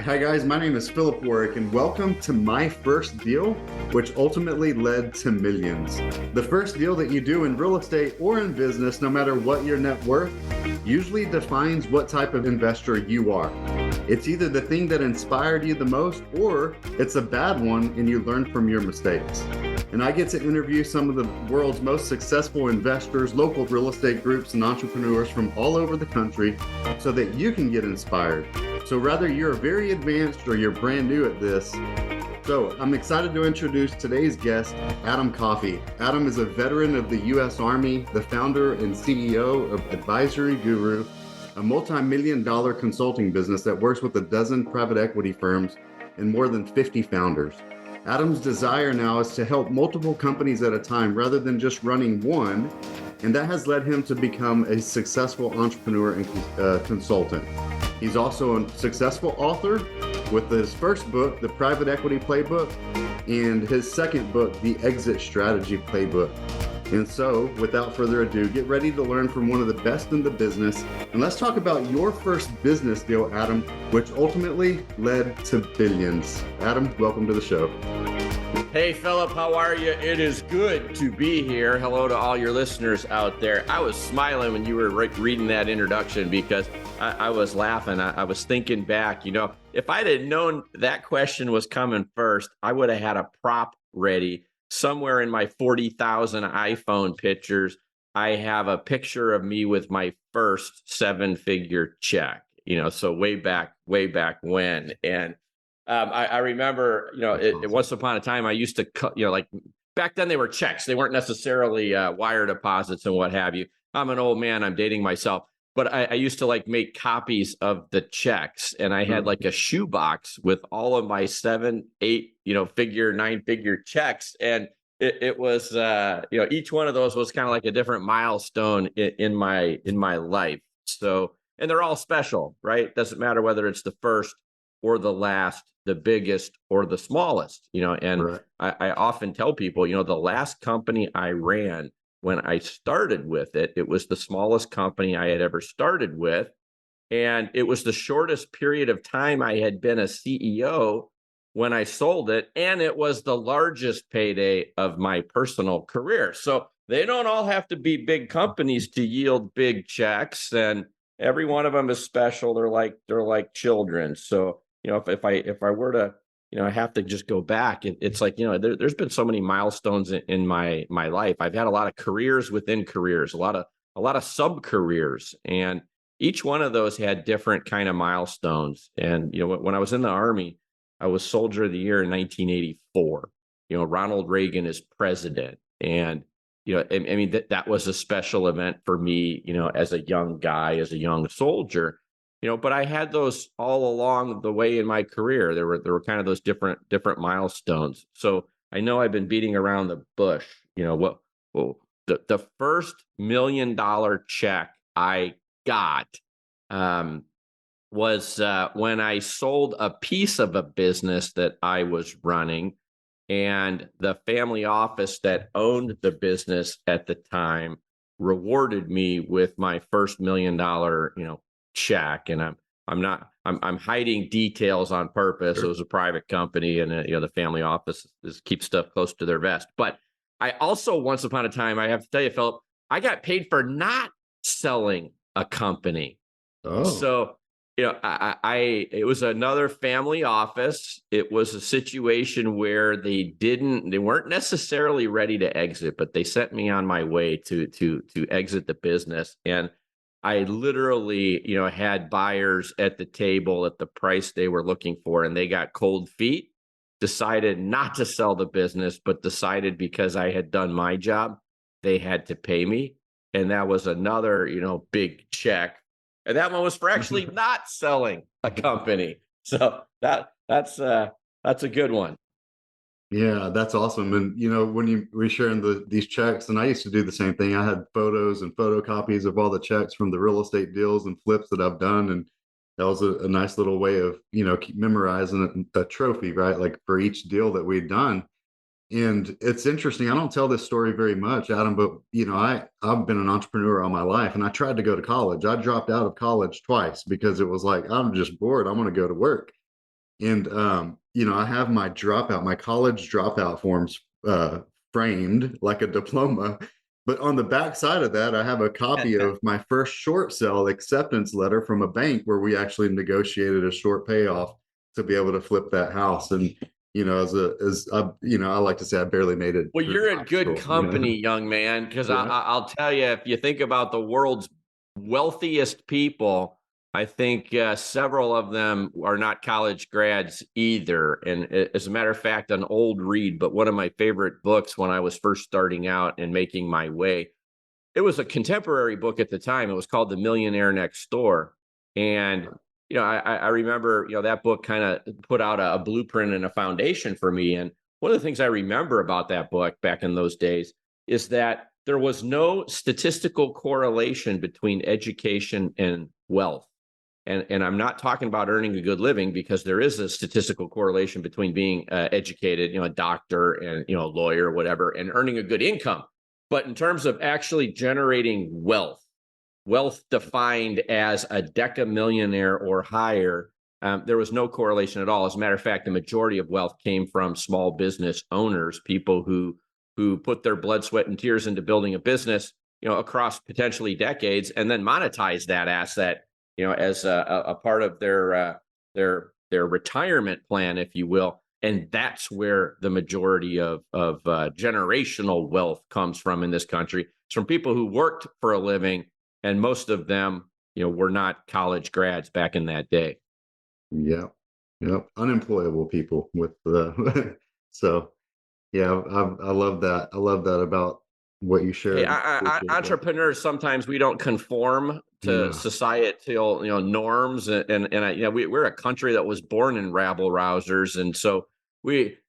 Hi guys, my name is Philip Warwick and welcome to my first deal, which ultimately led to millions. The first deal that you do in real estate or in business, no matter what your net worth, usually defines what type of investor you are. It's either the thing that inspired you the most or it's a bad one and you learn from your mistakes. And I get to interview some of the world's most successful investors, local real estate groups, and entrepreneurs from all over the country so that you can get inspired. So whether you're very advanced or you're brand new at this, so I'm excited to introduce today's guest, Adam Coffey. Adam is a veteran of the U.S. Army, the founder and CEO of Advisory Guru, a multi-million-dollar consulting business that works with a dozen private equity firms and more than 50 founders. Adam's desire now is to help multiple companies at a time rather than just running one, and that has led him to become a successful entrepreneur and consultant. He's also a successful author with his first book, The Private Equity Playbook, and his second book, The Exit Strategy Playbook. And so, without further ado, get ready to learn from one of the best in the business. And let's talk about your first business deal, Adam, which ultimately led to billions. Adam, welcome to the show. Hey, Philip, how are you? It is good to be here. Hello to all your listeners out there. I was smiling when you were reading that introduction because I was laughing. I was thinking back, if I'd have known that question was coming first, I would have had a prop ready. Somewhere in my 40,000 iPhone pictures, I have a picture of me with my first seven-figure check, so way back when. And I remember, once upon a time, I used to cut, like back then they were checks. They weren't necessarily wire deposits and what have you. I'm an old man. I'm dating myself. But I used to make copies of the checks, and I had a shoebox with all of my 7, 8, figure, 9-figure checks. And it was, each one of those was kind of like a different milestone in my life. So, and they're all special, right? Doesn't matter whether it's the first or the last, the biggest or the smallest, and right. I often tell people, the last company I ran, when I started with it, it was the smallest company I had ever started with. And it was the shortest period of time I had been a CEO when I sold it. And it was the largest payday of my personal career. So they don't all have to be big companies to yield big checks. And every one of them is special. They're like children. So, if I were to, I have to just go back. It's like, there's been so many milestones in my life. I've had a lot of careers within careers, a lot of sub careers, and each one of those had different kind of milestones. And, when I was in the Army, I was Soldier of the Year in 1984. Ronald Reagan is president. And, that was a special event for me, as a young guy, as a young soldier. But I had those all along the way in my career. There were kind of those different milestones. So I know I've been beating around the bush. The first $1 million check I got was when I sold a piece of a business that I was running, and the family office that owned the business at the time rewarded me with my first $1 million, check. And I'm hiding details on purpose. Sure. It was a private company, and the family office keeps stuff close to their vest. But I also, once upon a time, I have to tell you, Philip, I got paid for not selling a company. Oh. So, it was another family office. It was a situation where they weren't necessarily ready to exit, but they sent me on my way to exit the business. And I literally, had buyers at the table at the price they were looking for, and they got cold feet, decided not to sell the business, but decided because I had done my job, they had to pay me. And that was another, big check. And that one was for actually not selling a company. So that's a good one. Yeah, that's awesome. And, when we're sharing these checks, and I used to do the same thing. I had photos and photocopies of all the checks from the real estate deals and flips that I've done. And that was a nice little way of, keep memorizing a trophy, right? Like for each deal that we'd done. And it's interesting. I don't tell this story very much, Adam, but, I've been an entrepreneur all my life, and I tried to go to college. I dropped out of college twice because it was like, I'm just bored. I want to go to work. And I have my college dropout forms framed like a diploma. But on the back side of that, I have a copy of my first short sale acceptance letter from a bank where we actually negotiated a short payoff to be able to flip that house. And I like to say I barely made it Well, through you're in high good school. company, young man, because Yeah. I'll tell you, if you think about the world's wealthiest people, I think several of them are not college grads either. And as a matter of fact, an old read, but one of my favorite books when I was first starting out and making my way, it was a contemporary book at the time. It was called The Millionaire Next Door. And, I remember, that book kind of put out a blueprint and a foundation for me. And one of the things I remember about that book back in those days is that there was no statistical correlation between education and wealth. And I'm not talking about earning a good living, because there is a statistical correlation between being educated, a doctor and, a lawyer, whatever, and earning a good income. But in terms of actually generating wealth defined as a decamillionaire or higher, there was no correlation at all. As a matter of fact, the majority of wealth came from small business owners, people who put their blood, sweat, and tears into building a business, across potentially decades, and then monetize that asset, as a part of their retirement plan, if you will. And that's where the majority of generational wealth comes from in this country. It's from people who worked for a living, and most of them, were not college grads back in that day. Yep. Yep. Unemployable people with the so yeah, I love that. I love that about what you Hey, shared. Appreciate that. entrepreneurs, sometimes we don't conform to No. societal, norms, we're a country that was born in rabble rousers, and so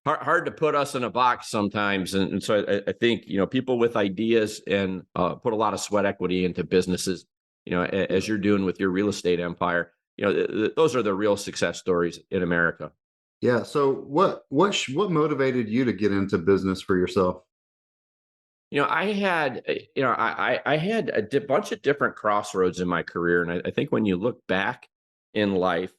hard to put us in a box sometimes, and so I think people with ideas and put a lot of sweat equity into businesses, Yeah. as you're doing with your real estate empire, those are the real success stories in America. Yeah. So what motivated you to get into business for yourself? I had, I had a bunch of different crossroads in my career, and I think when you look back in life,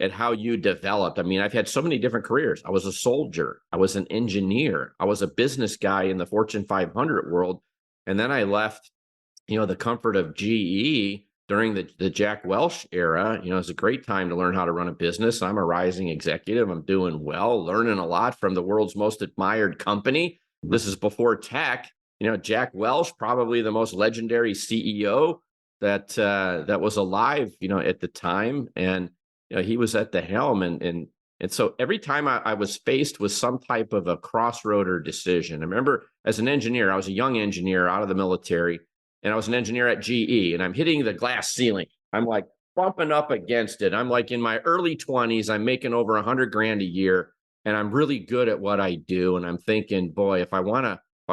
at how you developed. I mean, I've had so many different careers. I was a soldier, I was an engineer, I was a business guy in the Fortune 500 world, and then I left, the comfort of GE during the Jack Welch era. It's a great time to learn how to run a business. I'm a rising executive. I'm doing well, learning a lot from the world's most admired company. This is before tech. Jack Welch, probably the most legendary CEO that was alive, at the time, and he was at the helm, and so every time I was faced with some type of a crossroad or decision. I remember as an engineer, I was a young engineer out of the military, and I was an engineer at GE, and I'm hitting the glass ceiling. I'm like bumping up against it. I'm like in my early 20s. I'm making over 100 grand a year, and I'm really good at what I do. And I'm thinking, boy, if I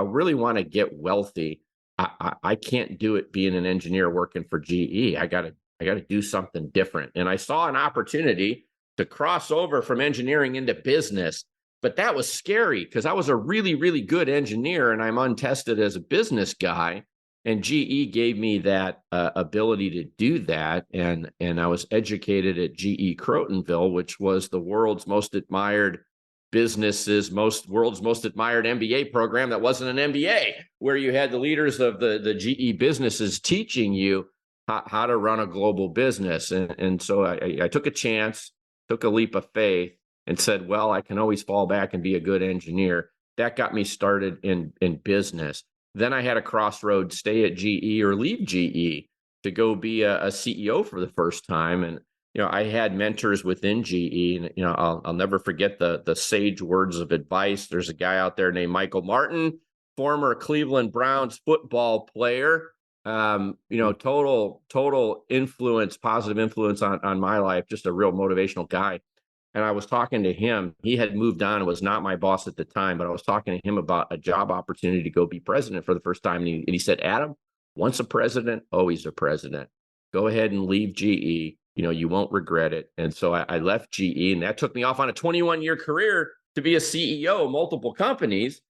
really want to get wealthy, I can't do it being an engineer working for GE. I got to do something different. And I saw an opportunity to cross over from engineering into business. But that was scary because I was a really, really good engineer, and I'm untested as a business guy. And GE gave me that ability to do that, and I was educated at GE Crotonville, which was the world's most admired world's most admired MBA program that wasn't an MBA, where you had the leaders of the GE businesses teaching you how to run a global business. And so I took a chance, took a leap of faith, and said, well, I can always fall back and be a good engineer. That got me started in business. Then I had a crossroad: stay at GE or leave GE to go be a CEO for the first time. And I had mentors within GE, and I'll never forget the sage words of advice. There's a guy out there named Michael Martin, former Cleveland Browns football player. Total influence, positive influence on my life. Just a real motivational guy. And I was talking to him. He had moved on and was not my boss at the time, but I was talking to him about a job opportunity to go be president for the first time. And he said, Adam, once a president, always a president. Go ahead and leave GE. You won't regret it. And so I left GE, and that took me off on a 21-year career to be a CEO of multiple companies.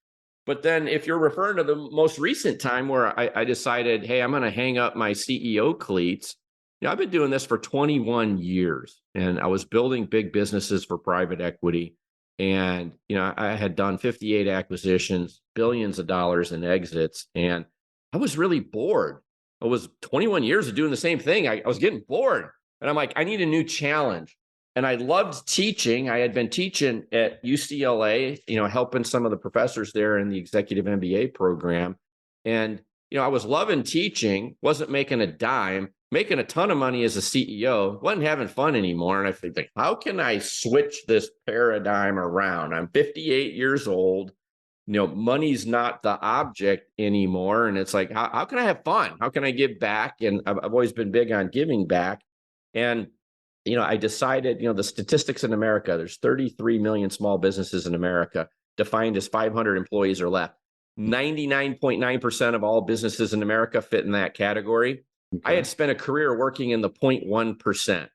But then if you're referring to the most recent time where I decided, hey, I'm going to hang up my CEO cleats I've been doing this for 21 years, and I was building big businesses for private equity. And, I had done 58 acquisitions, billions of dollars in exits, and I was really bored. I was 21 years of doing the same thing. I was getting bored. And I'm like, I need a new challenge. And I loved teaching. I had been teaching at UCLA, helping some of the professors there in the executive MBA program. And, I was loving teaching, wasn't making a dime, making a ton of money as a CEO, wasn't having fun anymore. And I think, like, how can I switch this paradigm around? I'm 58 years old. Money's not the object anymore. And it's like, how can I have fun? How can I give back? And I've always been big on giving back. And, I decided, the statistics in America, there's 33 million small businesses in America defined as 500 employees or less. 99.9% of all businesses in America fit in that category. Okay. I had spent a career working in the 0.1%.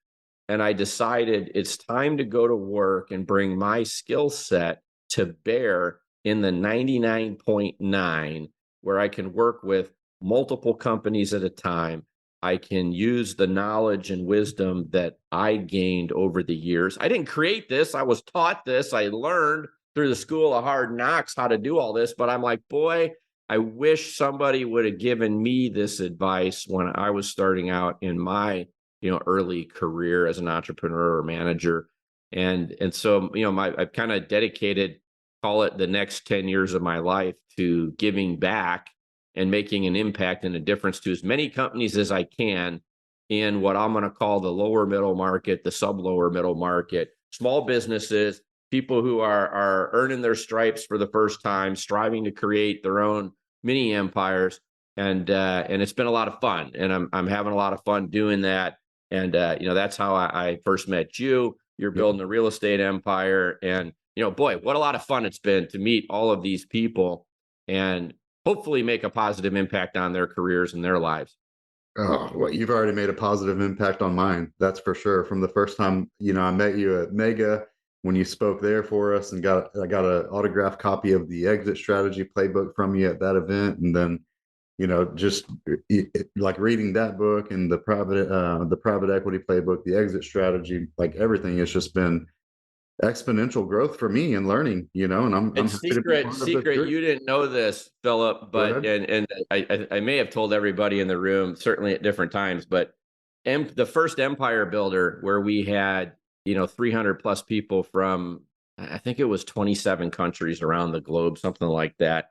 And I decided it's time to go to work and bring my skill set to bear in the 99.9, where I can work with multiple companies at a time. I can use the knowledge and wisdom that I gained over the years. I didn't create this. I was taught this. I learned through the school of hard knocks how to do all this. But I'm like, boy, I wish somebody would have given me this advice when I was starting out in my, early career as an entrepreneur or manager. And so, I've kind of dedicated, call it the next 10 years of my life, to giving back and making an impact and a difference to as many companies as I can in what I'm going to call the lower middle market, the sub lower middle market, small businesses, people who are earning their stripes for the first time, striving to create their own mini empires. And it's been a lot of fun, and I'm having a lot of fun doing that. And, that's how I first met you. You're building a real estate empire, and, boy, what a lot of fun it's been to meet all of these people and hopefully make a positive impact on their careers and their lives. Oh, well, you've already made a positive impact on mine. That's for sure. From the first time, I met you at Mega when you spoke there for us, and I got an autographed copy of the exit strategy playbook from you at that event. And then, just like reading that book and the private equity playbook, the exit strategy, like everything has just been exponential growth for me and learning, and I'm And happy to be part of this group. you didn't know this, Philip, Go but ahead. and I may have told everybody in the room, certainly at different times, but the first empire builder, where we had 300 plus people from, I think it was 27 countries around the globe, something like that.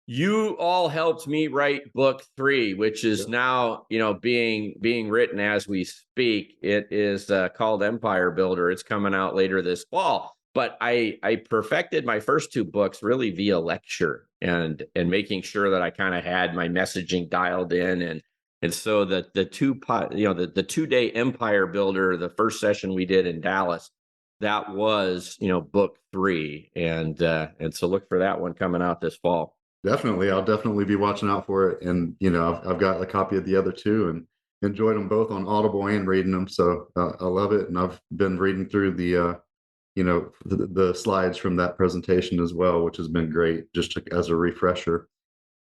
You all helped me write book 3, which is now, being written as we speak. It is called Empire Builder. It's coming out later this fall. But I perfected my first 2 books really via lecture and making sure that I kind of had my messaging dialed in. And so the 2-day Empire Builder, the first session we did in Dallas, that was, book 3. And so look for that one coming out this fall. Definitely. I'll definitely be watching out for it. And, I've got a copy of the other 2 and enjoyed them both on Audible and reading them. So I love it. And I've been reading through the slides from that presentation as well, which has been great, just as a refresher.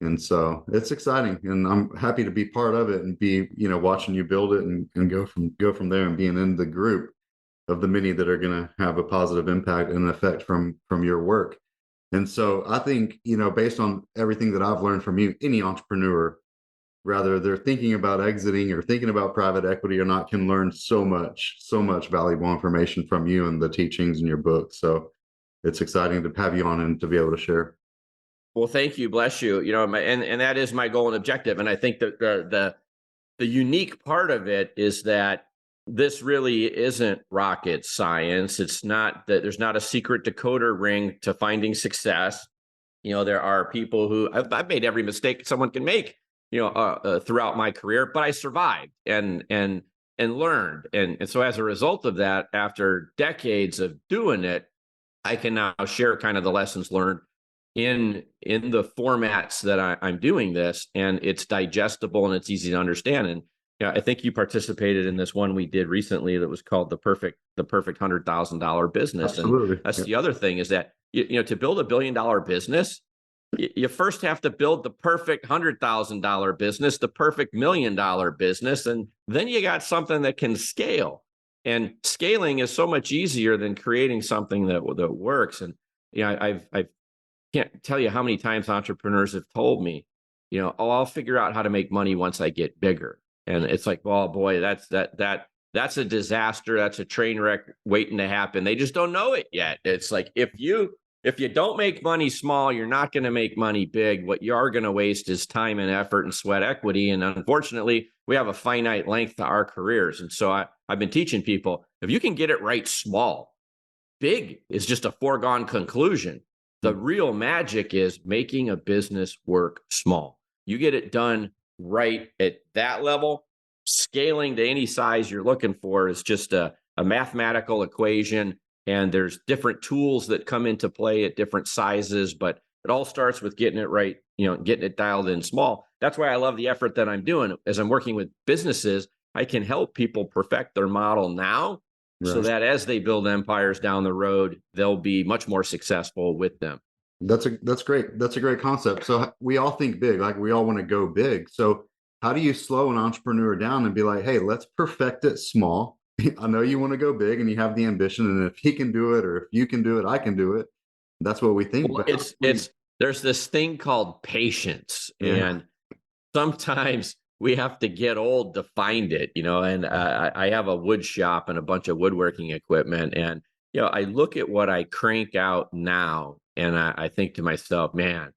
And so it's exciting, and I'm happy to be part of it and be, watching you build it and go from there and being in the group of the many that are going to have a positive impact and effect from your work. And so I think, based on everything that I've learned from you, any entrepreneur, whether they're thinking about exiting or thinking about private equity or not, can learn so much valuable information from you and the teachings in your book. So it's exciting to have you on and to be able to share. Well, thank you. Bless you. And that is my goal and objective. And I think that the unique part of it is that this really isn't rocket science. It's not that there's not a secret decoder ring to finding success. There are people who I've made every mistake someone can make, throughout my career, but I survived and learned. And so as a result of that, after decades of doing it, I can now share kind of the lessons learned in the formats that I'm doing this, and it's digestible and it's easy to understand. And I think you participated in this one we did recently that was called the perfect $100,000 business. Absolutely. And that's the other thing, is that to build $1 billion business, You first have to build the perfect $100,000 business, the perfect $1 million business, and then you got something that can scale. And scaling is so much easier than creating something that works. And I can't tell you how many times entrepreneurs have told me, oh, I'll figure out how to make money once I get bigger. And it's like, well, boy, that's a disaster. That's a train wreck waiting to happen. They just don't know it yet. It's like if you don't make money small, you're not going to make money big. What you are going to waste is time and effort and sweat equity. And unfortunately, we have a finite length to our careers. And so I've been teaching people, if you can get it right small, big is just a foregone conclusion. The real magic is making a business work small. You get it done right at that level, scaling to any size you're looking for is just a mathematical equation. And there's different tools that come into play at different sizes, but it all starts with getting it right, getting it dialed in small. That's why I love the effort that I'm doing. As I'm working with businesses, I can help people perfect their model now, right, so that as they build empires down the road, they'll be much more successful with them. That's great. That's a great concept. So we all think big, like we all want to go big. So how do you slow an entrepreneur down and be like, hey, let's perfect it small. I know you want to go big and you have the ambition, and if he can do it, or if you can do it, I can do it. That's what we think. Well, there's this thing called patience, and sometimes we have to get old to find it, and I have a wood shop and a bunch of woodworking equipment. And, I look at what I crank out now and I think to myself, man,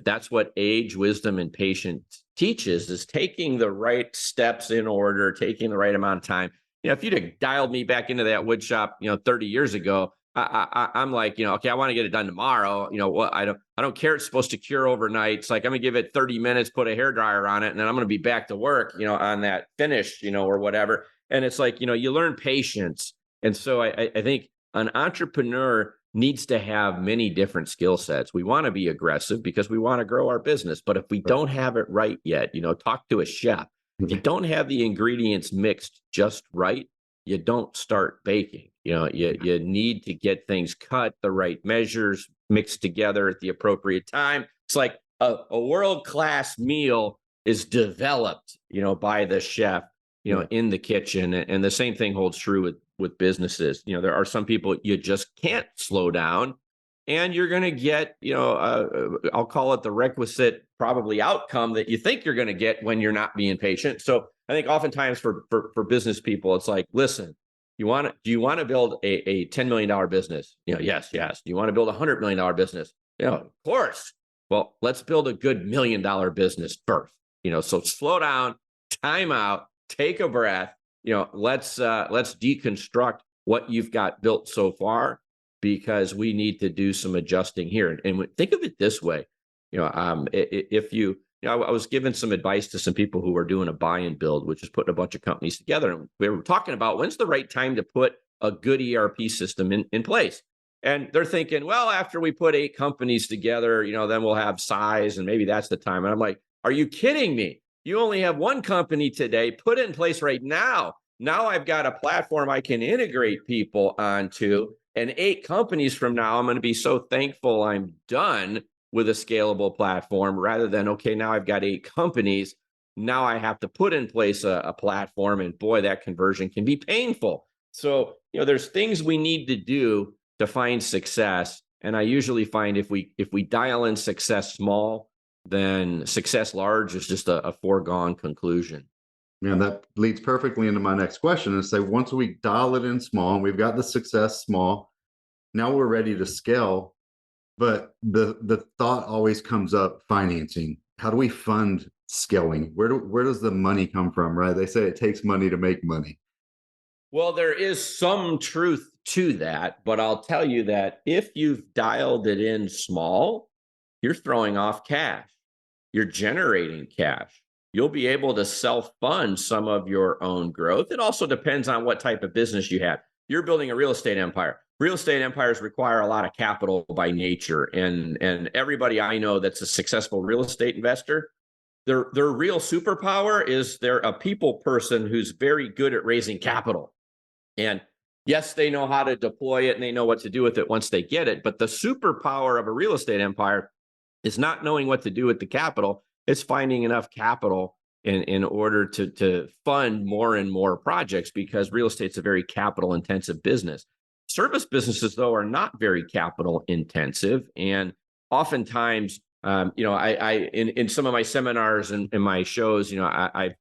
that's what age, wisdom, and patience teaches, is taking the right steps in order, taking the right amount of time. If you'd have dialed me back into that wood shop, 30 years ago, I'm like, okay, I want to get it done tomorrow. What I don't care. It's supposed to cure overnight. It's like, I'm gonna give it 30 minutes, put a hairdryer on it, and then I'm gonna be back to work, on that finish, or whatever. And it's like, you learn patience. And so I think an entrepreneur needs to have many different skill sets. We want to be aggressive because we want to grow our business. But if we don't have it right yet, talk to a chef. If you don't have the ingredients mixed just right, you don't start baking. You need to get things cut, the right measures, mixed together at the appropriate time. It's like a world-class meal is developed, by the chef, in the kitchen. And the same thing holds true with businesses. There are some people you just can't slow down, and you're going to get, I'll call it the requisite probably outcome that you think you're going to get when you're not being patient. So I think oftentimes for business people, it's like, listen, do you want to build a $10 million business? Yes. Do you want to build a $100 million business? Of course. Well, let's build a good $1 million business first. So slow down, time out, take a breath. Let's deconstruct what you've got built so far, because we need to do some adjusting here. And think of it this way, if I was giving some advice to some people who were doing a buy and build, which is putting a bunch of companies together. And we were talking about when's the right time to put a good ERP system in place. And they're thinking, well, after we put 8 companies together, then we'll have size and maybe that's the time. And I'm like, are you kidding me? You only have 1 company today. Put it in place right now. Now I've got a platform I can integrate people onto. And 8 companies from now, I'm going to be so thankful I'm done with a scalable platform, rather than, okay, now I've got 8 companies. Now I have to put in place a platform, and boy, that conversion can be painful. So, there's things we need to do to find success. And I usually find if we dial in success small, then success large is just a foregone conclusion. Yeah, that leads perfectly into my next question, and say, once we dial it in small and we've got the success small, now we're ready to scale. But the thought always comes up, financing. How do we fund scaling? Where does the money come from, right? They say it takes money to make money. Well, there is some truth to that, but I'll tell you that if you've dialed it in small, you're throwing off cash. You're generating cash. You'll be able to self-fund some of your own growth. It also depends on what type of business you have. You're building a real estate empire. Real estate empires require a lot of capital by nature. And everybody I know that's a successful real estate investor, their real superpower is they're a people person who's very good at raising capital. And yes, they know how to deploy it and they know what to do with it once they get it. But the superpower of a real estate empire It's not knowing what to do with the capital. It's finding enough capital in order to fund more and more projects, because real estate's a very capital intensive business. Service businesses, though, are not very capital intensive. And oftentimes, I in some of my seminars and in my shows, I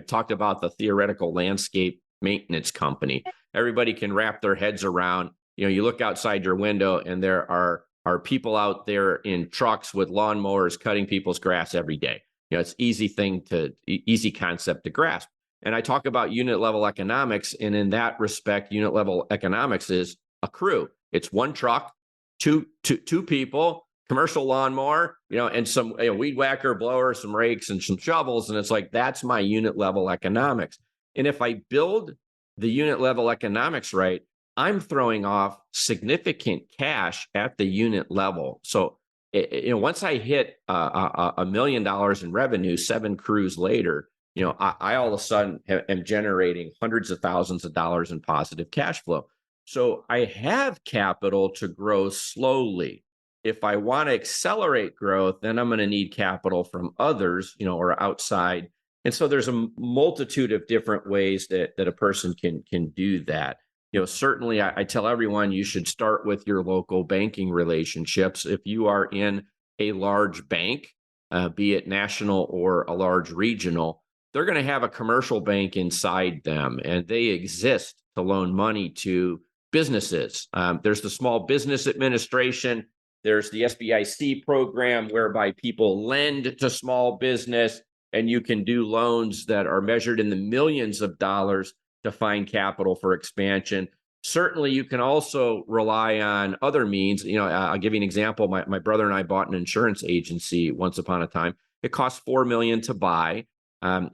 talked about the theoretical landscape maintenance company. Everybody can wrap their heads around, you look outside your window and there are people out there in trucks with lawnmowers cutting people's grass every day. It's easy concept to grasp. And I talk about unit level economics. And in that respect, unit level economics is a crew. It's one truck, two people, commercial lawnmower, and some weed whacker, blower, some rakes, and some shovels. And it's like, that's my unit level economics. And if I build the unit level economics right, I'm throwing off significant cash at the unit level. So, once I hit $1 million in revenue, 7 crews later, I all of a sudden am generating hundreds of thousands of dollars in positive cash flow. So I have capital to grow slowly. If I want to accelerate growth, then I'm going to need capital from others, or outside. And so there's a multitude of different ways that a person can do that. Certainly I tell everyone you should start with your local banking relationships. If you are in a large bank, be it national or a large regional, they're going to have a commercial bank inside them, and they exist to loan money to businesses. There's the Small Business Administration. There's the SBIC program, whereby people lend to small business, and you can do loans that are measured in the millions of dollars to find capital for expansion. Certainly, you can also rely on other means. I'll give you an example. My brother and I bought an insurance agency once upon a time. It cost $4 million to buy.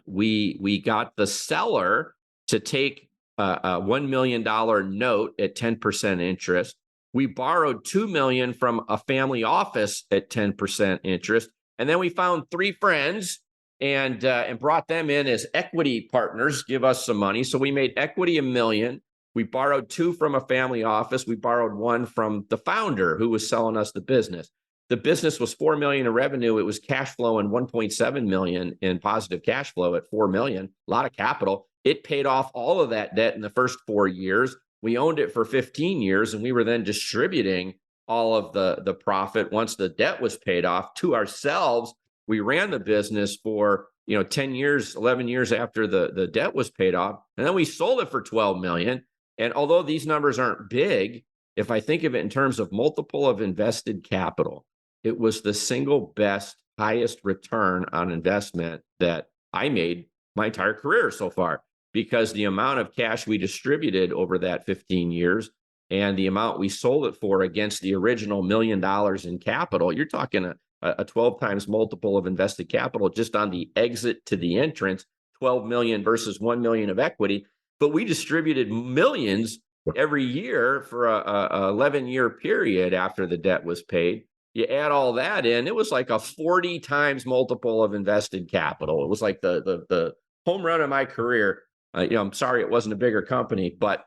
We got the seller to take a $1 million note at 10% interest. We borrowed $2 million from a family office at 10% interest, and then we found 3 friends and brought them in as equity partners, give us some money. So we made equity $1 million. We borrowed 2 from a family office. We borrowed 1 from the founder who was selling us the business. The business was $4 million in revenue. It was cash flowing $1.7 million in positive cash flow at $4 million, a lot of capital. It paid off all of that debt in the first 4 years. We owned it for 15 years, and we were then distributing all of the profit once the debt was paid off to ourselves. We ran the business for 10 years, 11 years after the debt was paid off. And then we sold it for $12 million. And although these numbers aren't big, if I think of it in terms of multiple of invested capital, it was the single best, highest return on investment that I made my entire career so far, because the amount of cash we distributed over that 15 years and the amount we sold it for against the original $1 million in capital, you're talking a 12 times multiple of invested capital just on the exit to the entrance, 12 million versus 1 million of equity. But we distributed millions every year for a 11-year period after the debt was paid. You add all that in, it was like a 40 times multiple of invested capital. It was like the home run of my career. I'm sorry it wasn't a bigger company, but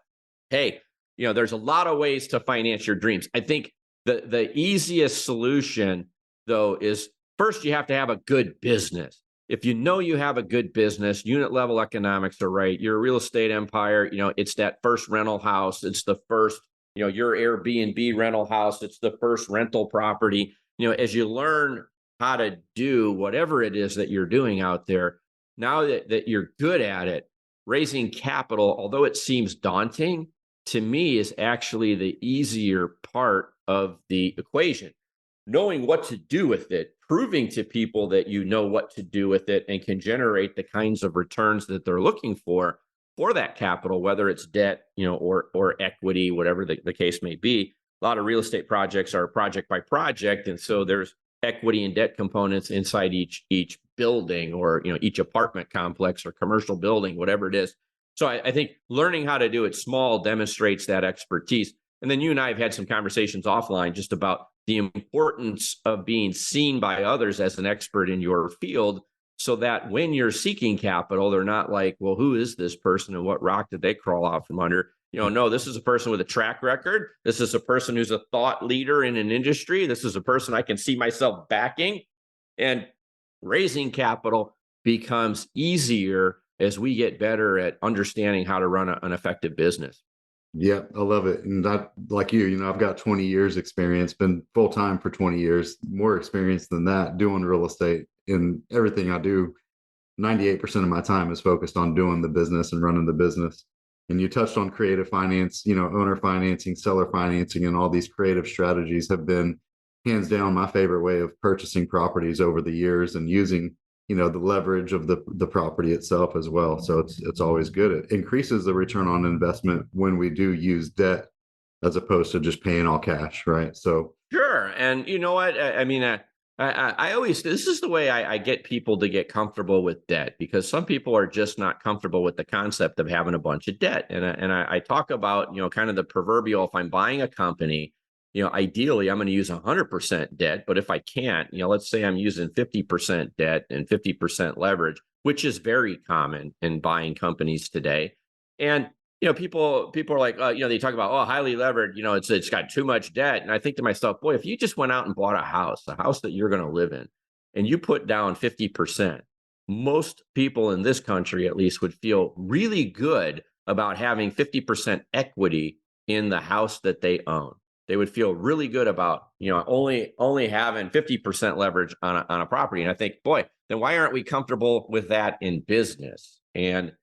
hey, there's a lot of ways to finance your dreams. I think the easiest solution, though, is first you have to have a good business. If you have a good business, unit level economics are right, you're a real estate empire, it's that first rental house, it's the first, your Airbnb rental house, it's the first rental property. As you learn how to do whatever it is that you're doing out there, now that you're good at it, raising capital, although it seems daunting, to me is actually the easier part of the equation. Knowing what to do with it, proving to people that you know what to do with it and can generate the kinds of returns that they're looking for that capital, whether it's debt, or equity, whatever the case may be. A lot of real estate projects are project by project, and so there's equity and debt components inside each building, or each apartment complex or commercial building, whatever it is. So I think learning how to do it small demonstrates that expertise. And then you and I have had some conversations offline just about the importance of being seen by others as an expert in your field, so that when you're seeking capital, they're not like, well, who is this person and what rock did they crawl out from under? No, this is a person with a track record. This is a person who's a thought leader in an industry. This is a person I can see myself backing. And raising capital becomes easier as we get better at understanding how to run an effective business. Yeah, I love it. And that, like I've got 20 years experience, been full time for 20 years, more experience than that doing real estate. In everything I do, 98% of my time is focused on doing the business and running the business. And you touched on creative finance, owner financing, seller financing, and all these creative strategies have been hands down my favorite way of purchasing properties over the years and using, the leverage of the property itself as well. So it's always good. It increases the return on investment when we do use debt as opposed to just paying all cash, right? So Sure. And you know what? I always, this is the way I get people to get comfortable with debt, because some people are just not comfortable with the concept of having a bunch of debt. And I talk about, kind of the proverbial, if I'm buying a company, ideally I'm going to use 100% debt. But if I can't, let's say I'm using 50% debt and 50% leverage, which is very common in buying companies today. And people are like, they talk about, oh, highly levered, it's got too much debt. And I think to myself, boy, if you just went out and bought a house that you're going to live in, and you put down 50%, most people in this country, at least, would feel really good about having 50% equity in the house that they own. They would feel really good about, only having 50% leverage on a property. And I think, boy, then why aren't we comfortable with that in business? And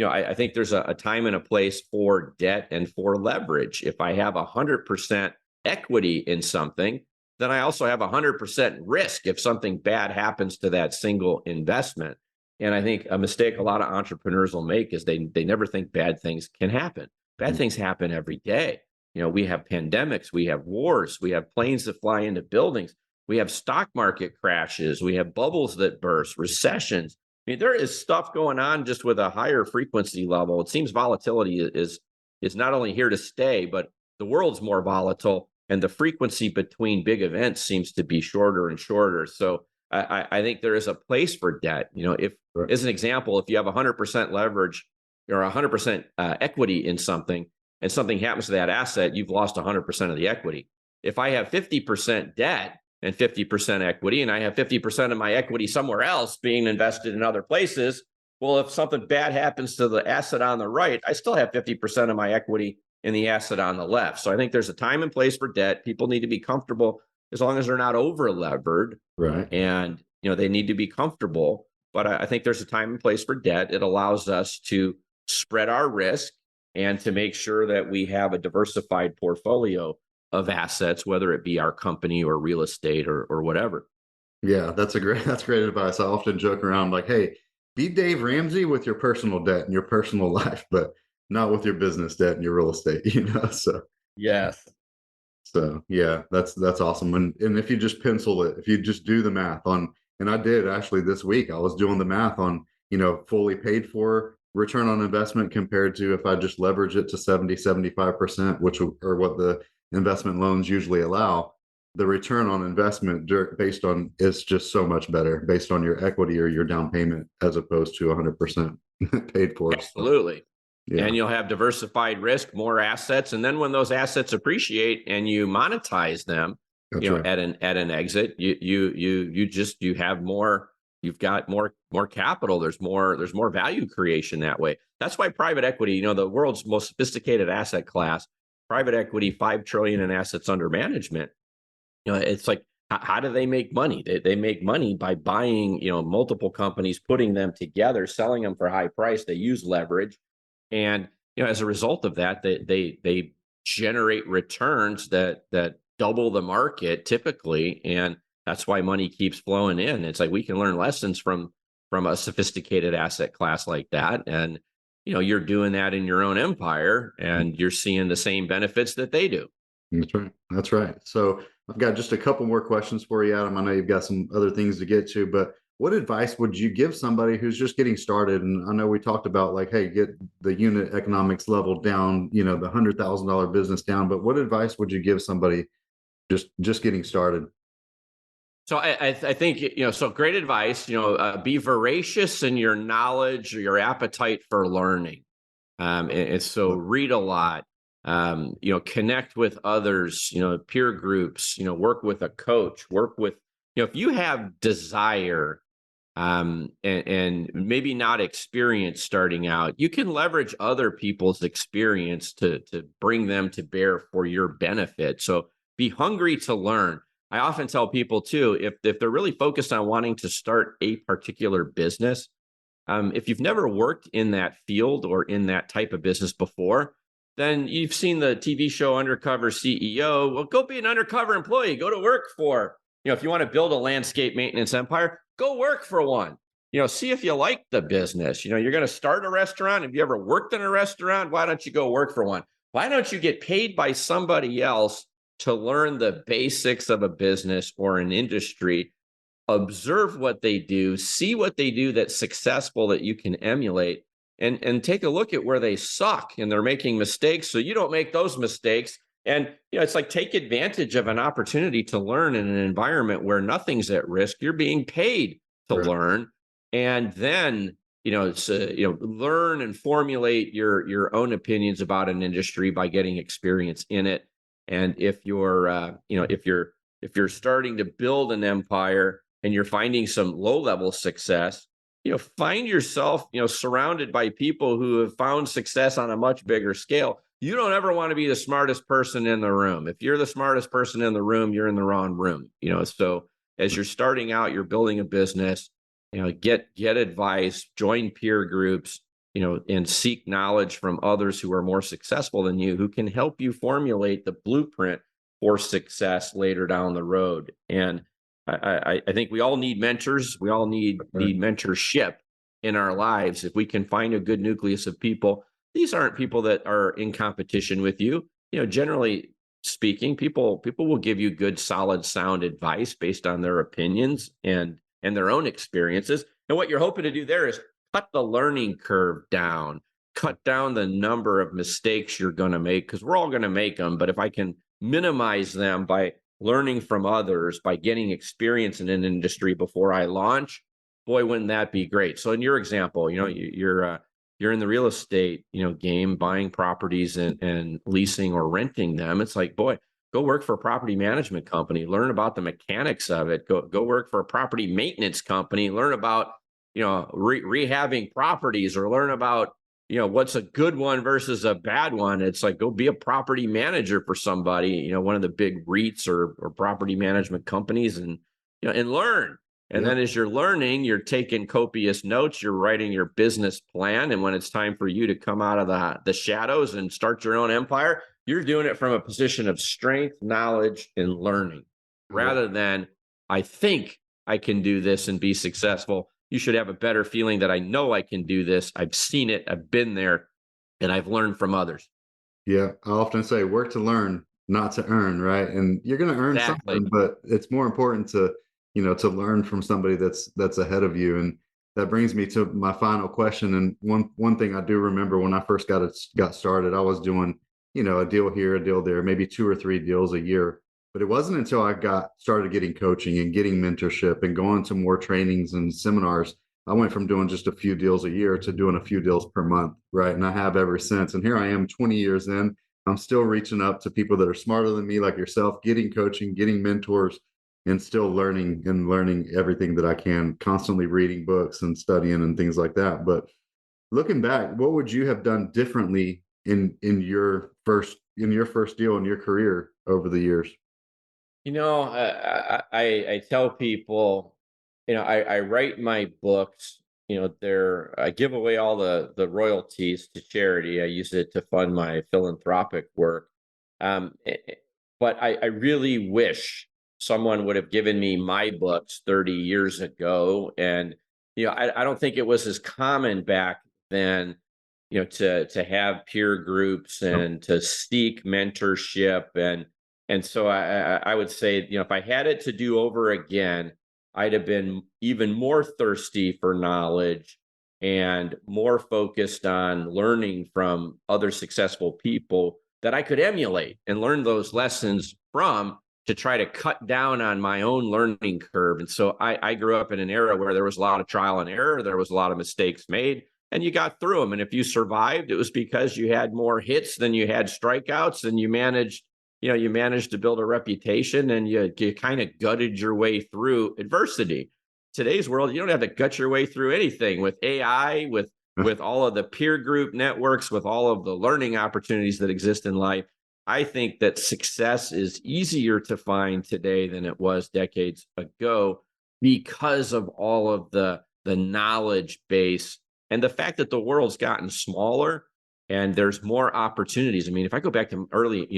I think there's a time and a place for debt and for leverage. If I have 100% equity in something, then I also have 100% risk if something bad happens to that single investment. And I think a mistake a lot of entrepreneurs will make is they never think bad things can happen. Bad things happen every day. We have pandemics, we have wars, we have planes that fly into buildings, we have stock market crashes, we have bubbles that burst, recessions. I mean, there is stuff going on just with a higher frequency level. It seems volatility is not only here to stay, but the world's more volatile, and the frequency between big events seems to be shorter and shorter. So I think there is a place for debt. If, right. as an example, if you have 100% leverage or 100% equity in something, and something happens to that asset, you've lost 100% of the equity. If I have 50% debt and 50% equity, and I have 50% of my equity somewhere else being invested in other places, well, if something bad happens to the asset on the right, I still have 50% of my equity in the asset on the left. So I think there's a time and place for debt. People need to be comfortable as long as they're not over levered. Right. And, they need to be comfortable. But I think there's a time and place for debt. It allows us to spread our risk and to make sure that we have a diversified portfolio of assets, whether it be our company or real estate or whatever. Yeah, that's great advice. I often joke around like, hey, be Dave Ramsey with your personal debt and your personal life, but not with your business debt and your real estate, So Yes. Yeah, that's awesome. And if you just pencil it, if you just do the math on, and I did actually this week, I was doing the math on, fully paid for return on investment compared to if I just leverage it to 75%, which are what the investment loans usually allow. The return on investment based on is just so much better based on your equity or your down payment as opposed to 100% paid for. Absolutely. So, yeah. And you'll have diversified risk, more assets. And then when those assets appreciate and you monetize them, That's right. at an exit, you have more, you've got more capital. There's more value creation that way. That's why private equity, the world's most sophisticated asset class, private equity, 5 trillion in assets under management. It's like, how do they make money? They make money by buying, multiple companies, putting them together, selling them for high price. They use leverage. And, as a result of that, they generate returns that double the market typically. And that's why money keeps flowing in. It's like we can learn lessons from a sophisticated asset class like that. And, you're doing that in your own empire and you're seeing the same benefits that they do. That's right. That's right. So I've got just a couple more questions for you, Adam. I know you've got some other things to get to, but what advice would you give somebody who's just getting started? And I know we talked about like, hey, get the unit economics level down, the $100,000 business down, but what advice would you give somebody just getting started? So I think, so great advice, be voracious in your knowledge or your appetite for learning. And so read a lot, connect with others, peer groups, work with a coach, work with, if you have desire, and maybe not experience starting out, you can leverage other people's experience to bring them to bear for your benefit. So be hungry to learn. I often tell people too, if they're really focused on wanting to start a particular business, if you've never worked in that field or in that type of business before, then you've seen the TV show Undercover CEO. Well, go be an undercover employee. Go to work for, if you want to build a landscape maintenance empire, go work for one. See if you like the business. You're going to start a restaurant. Have you ever worked in a restaurant? Why don't you go work for one? Why don't you get paid by somebody else to learn the basics of a business or an industry? Observe what they do, see what they do that's successful that you can emulate, and take a look at where they suck and they're making mistakes so you don't make those mistakes. And it's like, take advantage of an opportunity to learn in an environment where nothing's at risk. You're being paid to learn, and then learn and formulate your own opinions about an industry by getting experience in it. And if you're starting to build an empire and you're finding some low-level success, find yourself, surrounded by people who have found success on a much bigger scale. You don't ever want to be the smartest person in the room. If you're the smartest person in the room, you're in the wrong room. So as you're starting out, you're building a business, get advice, join peer groups, and seek knowledge from others who are more successful than you, who can help you formulate the blueprint for success later down the road. And I think we all need mentors. We all need mentorship in our lives. If we can find a good nucleus of people, these aren't people that are in competition with you. Generally speaking, people will give you good, solid, sound advice based on their opinions and their own experiences. And what you're hoping to do there is cut the learning curve down, cut down the number of mistakes you're going to make, because we're all going to make them. But if I can minimize them by learning from others, by getting experience in an industry before I launch, boy, wouldn't that be great? So in your example, you're in the real estate, game, buying properties and leasing or renting them. It's like, boy, go work for a property management company, learn about the mechanics of it. Go work for a property maintenance company, learn about, rehabbing properties, or learn about, what's a good one versus a bad one. It's like, go be a property manager for somebody, one of the big REITs or property management companies, and learn. And then as you're learning, you're taking copious notes, you're writing your business plan. And when it's time for you to come out of the shadows and start your own empire, you're doing it from a position of strength, knowledge, and learning, rather than, I think I can do this and be successful. You should have a better feeling that I know I can do this. I've seen it. I've been there, and I've learned from others. Yeah. I often say work to learn, not to earn, right? And you're going to earn Exactly. something, but it's more important to, to learn from somebody that's ahead of you. And that brings me to my final question. And one thing I do remember when I first got started, I was doing, a deal here, a deal there, maybe 2 or 3 deals a year. But it wasn't until I started getting coaching and getting mentorship and going to more trainings and seminars, I went from doing just a few deals a year to doing a few deals per month, right? And I have ever since. And here I am 20 years in. I'm still reaching up to people that are smarter than me, like yourself, getting coaching, getting mentors, and still learning everything that I can, constantly reading books and studying and things like that. But looking back, what would you have done differently in your first deal in your career over the years? I tell people, I write my books, I give away all the royalties to charity. I use it to fund my philanthropic work. But I really wish someone would have given me my books 30 years ago. And, I don't think it was as common back then, to have peer groups Yep. and to seek mentorship. And so I would say, if I had it to do over again, I'd have been even more thirsty for knowledge and more focused on learning from other successful people that I could emulate and learn those lessons from, to try to cut down on my own learning curve. And so I grew up in an era where there was a lot of trial and error. There was a lot of mistakes made. and you got through them. And if you survived, it was because you had more hits than you had strikeouts, and you managed to build a reputation, and you kind of gutted your way through adversity. Today's world, you don't have to gut your way through anything with AI, with all of the peer group networks, with all of the learning opportunities that exist in life. I think that success is easier to find today than it was decades ago because of all of the knowledge base and the fact that the world's gotten smaller and there's more opportunities. I mean, if I go back to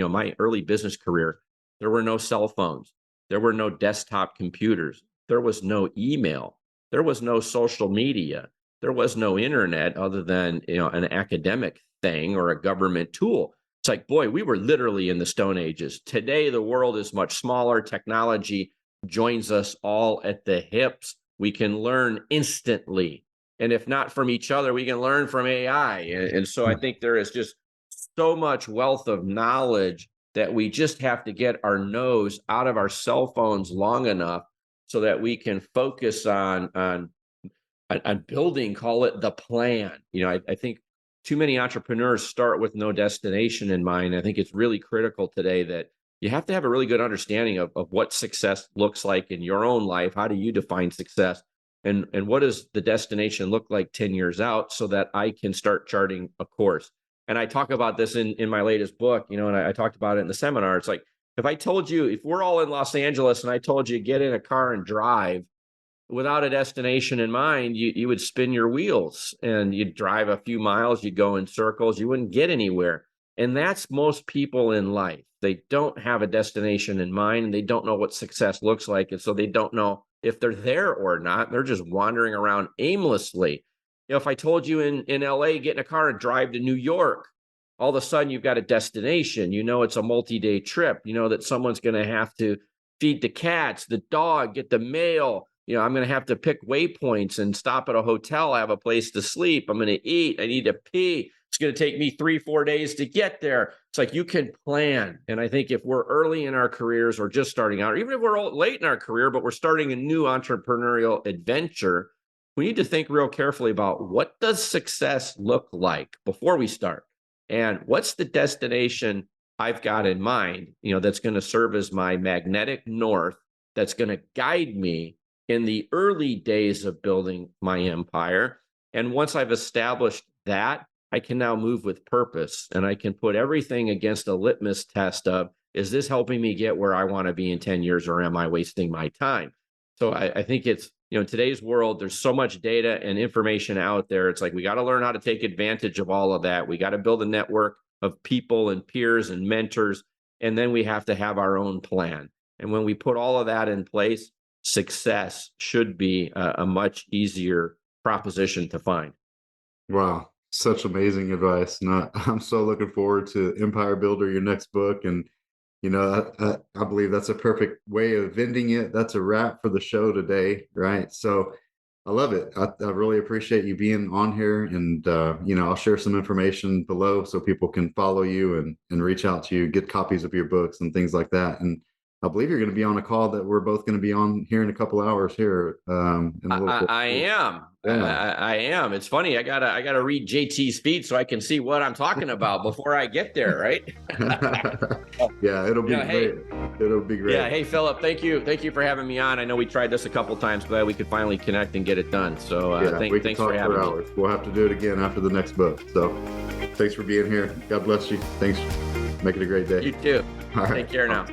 my early business career, there were no cell phones, there were no desktop computers, there was no email, there was no social media, there was no internet other than an academic thing or a government tool. It's like, boy, we were literally in the Stone Ages. Today, the world is much smaller. Technology joins us all at the hips. We can learn instantly. And if not from each other, we can learn from AI. And so I think there is just so much wealth of knowledge that we just have to get our nose out of our cell phones long enough so that we can focus on building, call it the plan. I think too many entrepreneurs start with no destination in mind. I think it's really critical today that you have to have a really good understanding of what success looks like in your own life. How do you define success? And what does the destination look like 10 years out so that I can start charting a course? And I talk about this in my latest book, and I talked about it in the seminar. It's like, if we're all in Los Angeles and I told you get in a car and drive without a destination in mind, you would spin your wheels and you'd drive a few miles, you'd go in circles, you wouldn't get anywhere. And that's most people in life. They don't have a destination in mind, and they don't know what success looks like. And so they don't know if they're there or not. They're just wandering around aimlessly. If I told you in LA, get in a car and drive to New York, all of a sudden you've got a destination. It's a multi-day trip. That someone's going to have to feed the cats, the dog, get the mail. I'm going to have to pick waypoints and stop at a hotel. I have a place to sleep. I'm going to eat. I need to pee. It's going to take me 3-4 days to get there. It's like you can plan. And I think if we're early in our careers or just starting out, or even if we're late in our career, but we're starting a new entrepreneurial adventure, we need to think real carefully about what does success look like before we start? And what's the destination I've got in mind, that's going to serve as my magnetic north, that's going to guide me in the early days of building my empire. And once I've established that, I can now move with purpose, and I can put everything against a litmus test of, is this helping me get where I want to be in 10 years, or am I wasting my time? So I think it's, in today's world, there's so much data and information out there. It's like, we got to learn how to take advantage of all of that. We got to build a network of people and peers and mentors, and then we have to have our own plan. And when we put all of that in place, success should be a much easier proposition to find. Wow. Such amazing advice. And I'm so looking forward to Empire Builder, your next book. And, I believe that's a perfect way of ending it. That's a wrap for the show today, right? So I love it. I really appreciate you being on here. And, I'll share some information below so people can follow you and reach out to you, get copies of your books and things like that. And I believe you're going to be on a call that we're both going to be on here in a couple hours here. In a little bit. I am. Yeah. I am. It's funny. I gotta read JT's feed so I can see what I'm talking about before I get there. Right. Yeah, it'll be great. Hey, it'll be great. Yeah. Hey, Philip. Thank you for having me on. I know we tried this a couple times, but we could finally connect and get it done. So thanks for having me. We'll have to do it again after the next book. So thanks for being here. God bless you. Thanks. Make it a great day. You too. All right. Take care now.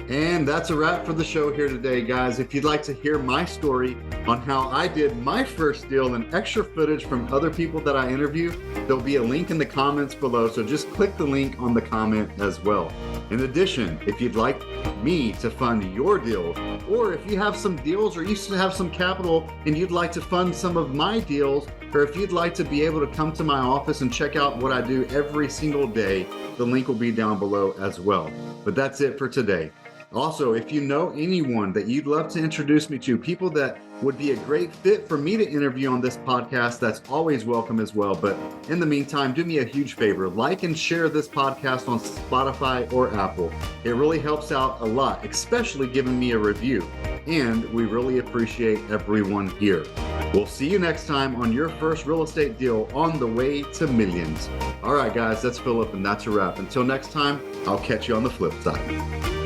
And that's a wrap for the show here today, guys. If you'd like to hear my story on how I did my first deal and extra footage from other people that I interview, there'll be a link in the comments below. So just click the link on the comment as well. In addition, if you'd like me to fund your deals, or if you have some deals or you have some capital and you'd like to fund some of my deals, or if you'd like to be able to come to my office and check out what I do every single day, the link will be down below as well. But that's it for today. Also, if you know anyone that you'd love to introduce me to, people that would be a great fit for me to interview on this podcast, that's always welcome as well. But in the meantime, do me a huge favor, like and share this podcast on Spotify or Apple. It really helps out a lot, especially giving me a review. And we really appreciate everyone here. We'll see you next time on your first real estate deal on the way to millions. All right, guys, that's Philip, and that's a wrap. Until next time, I'll catch you on the flip side.